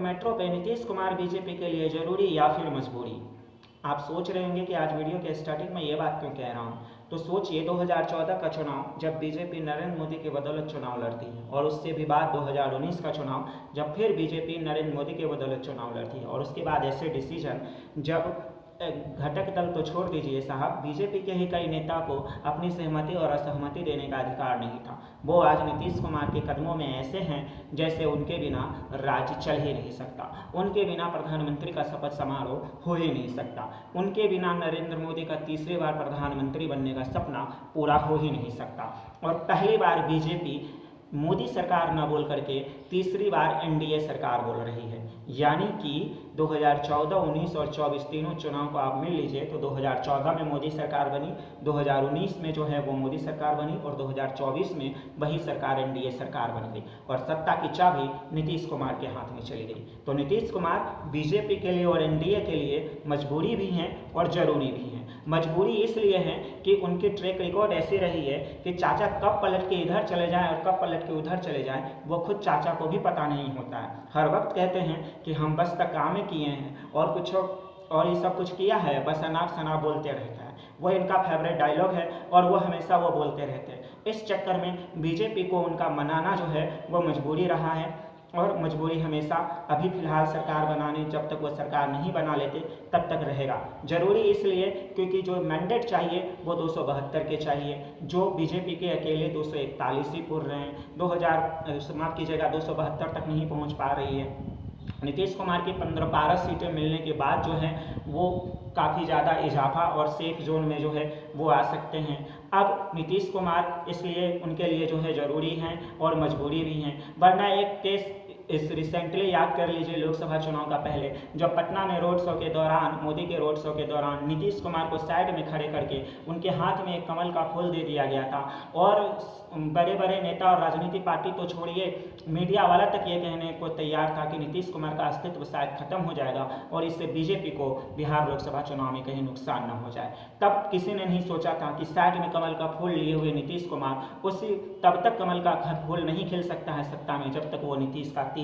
Metro पे Nitish Kumar BJP के लिए जरूरी या फिर मजबूरी। आप सोच रहे होंगे कि आज वीडियो के स्टार्टिंग में ये बात क्यों कह रहा हूँ। तो सोचिए 2014 का चुनाव जब बीजेपी नरेंद्र मोदी की बदौलत चुनाव लड़ती है, और उससे भी बाद 2019 का चुनाव जब फिर बीजेपी नरेंद्र मोदी की बदौलत चुनाव लड़ती है, और उसके बाद ऐसे डिसीजन जब घटक दल तो छोड़ दीजिए साहब, बीजेपी के ही कई नेता को अपनी सहमति और असहमति देने का अधिकार नहीं था। वो आज नीतीश कुमार के कदमों में ऐसे हैं जैसे उनके बिना राज्य चल ही नहीं सकता, उनके बिना प्रधानमंत्री का शपथ समारोह हो ही नहीं सकता, उनके बिना नरेंद्र मोदी का तीसरी बार प्रधानमंत्री बनने का सपना पूरा हो ही नहीं सकता। और पहली बार बीजेपी मोदी सरकार न बोल करके तीसरी बार एनडीए सरकार बोल रही है। यानी कि 2014, 19 और 24 तीनों चुनाव को आप मिल लीजिए तो 2014 में मोदी सरकार बनी, 2019 में जो है वो मोदी सरकार बनी, और 2024 में वही सरकार एनडीए सरकार बन गई, और सत्ता की चाबी नीतीश कुमार के हाथ में चली गई। तो नीतीश कुमार बीजेपी के लिए और एनडीए के लिए मजबूरी भी हैं और जरूरी भी हैं। मजबूरी इसलिए है कि उनकी ट्रैक रिकॉर्ड ऐसी रही है कि चाचा कब पलट के इधर चले जाएं और कब पलट के उधर चले जाएं वो खुद चाचा को भी पता नहीं होता है। हर वक्त कहते हैं कि हम बस तक काम किए हैं और कुछ और ये सब कुछ किया है, बस अनाप शनाप बोलते रहता है। वो इनका फेवरेट डायलॉग है और वो हमेशा वो बोलते रहते हैं। इस चक्कर में बीजेपी को उनका मनाना जो है वो मजबूरी रहा है, और मजबूरी हमेशा अभी फिलहाल सरकार बनाने, जब तक वो सरकार नहीं बना लेते तब तक रहेगा। जरूरी इसलिए क्योंकि जो मैंडेट चाहिए वो 272 के चाहिए, जो बीजेपी के अकेले 241 ही पूर रहे हैं, 272 तक नहीं पहुंच पा रही है। नीतीश कुमार की 15-12 सीटें मिलने के बाद जो है वो काफ़ी ज़्यादा इजाफा और सेफ जोन में जो है वो आ सकते हैं। अब नीतीश कुमार इसलिए उनके लिए जो है ज़रूरी हैं और मजबूरी भी हैं। वरना एक केस इस रिसेंटली याद कर लीजिए, लोकसभा चुनाव का पहले जब पटना में रोड शो के दौरान, मोदी के रोड शो के दौरान नीतीश कुमार को साइड में खड़े करके उनके हाथ में एक कमल का फूल दे दिया गया था, और बड़े बड़े नेता और राजनीतिक पार्टी तो छोड़िए, मीडिया वाला तक ये कहने को तैयार था कि नीतीश कुमार का अस्तित्व शायद खत्म हो जाएगा और इससे बीजेपी को बिहार लोकसभा चुनाव में कहीं नुकसान न हो जाए। तब किसी ने नहीं सोचा था कि साइड में कमल का फूल लिए हुए नीतीश कुमार तब तक कमल का फूल नहीं खिल सकता है सत्ता में जब तक वो नीतीश का तीर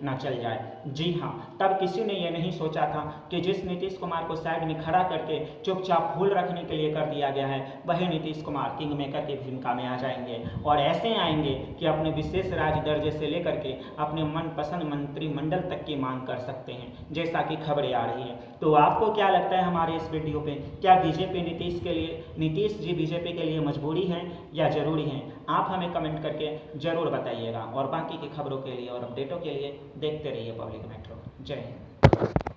न चल जाए। जी हाँ, तब किसी ने ये नहीं सोचा था कि जिस नीतीश कुमार को साइड में खड़ा करके चुपचाप फूल रखने के लिए कर दिया गया है, वही नीतीश कुमार किंग मेकर की भूमिका में आ जाएंगे, और ऐसे आएंगे कि अपने विशेष राज्य दर्जे से लेकर के अपने मनपसंद मंत्रिमंडल तक की मांग कर सकते हैं, जैसा कि खबरें आ रही हैं। तो आपको क्या लगता है हमारे इस वीडियो पे, क्या बीजेपी नीतीश जी बीजेपी के लिए मजबूरी है या जरूरी है? आप हमें कमेंट करके जरूर बताइएगा, और बाकी की खबरों के लिए और अपडेटों के लिए देखते रहिए पब्लिक मेट्रो। जय हिंद।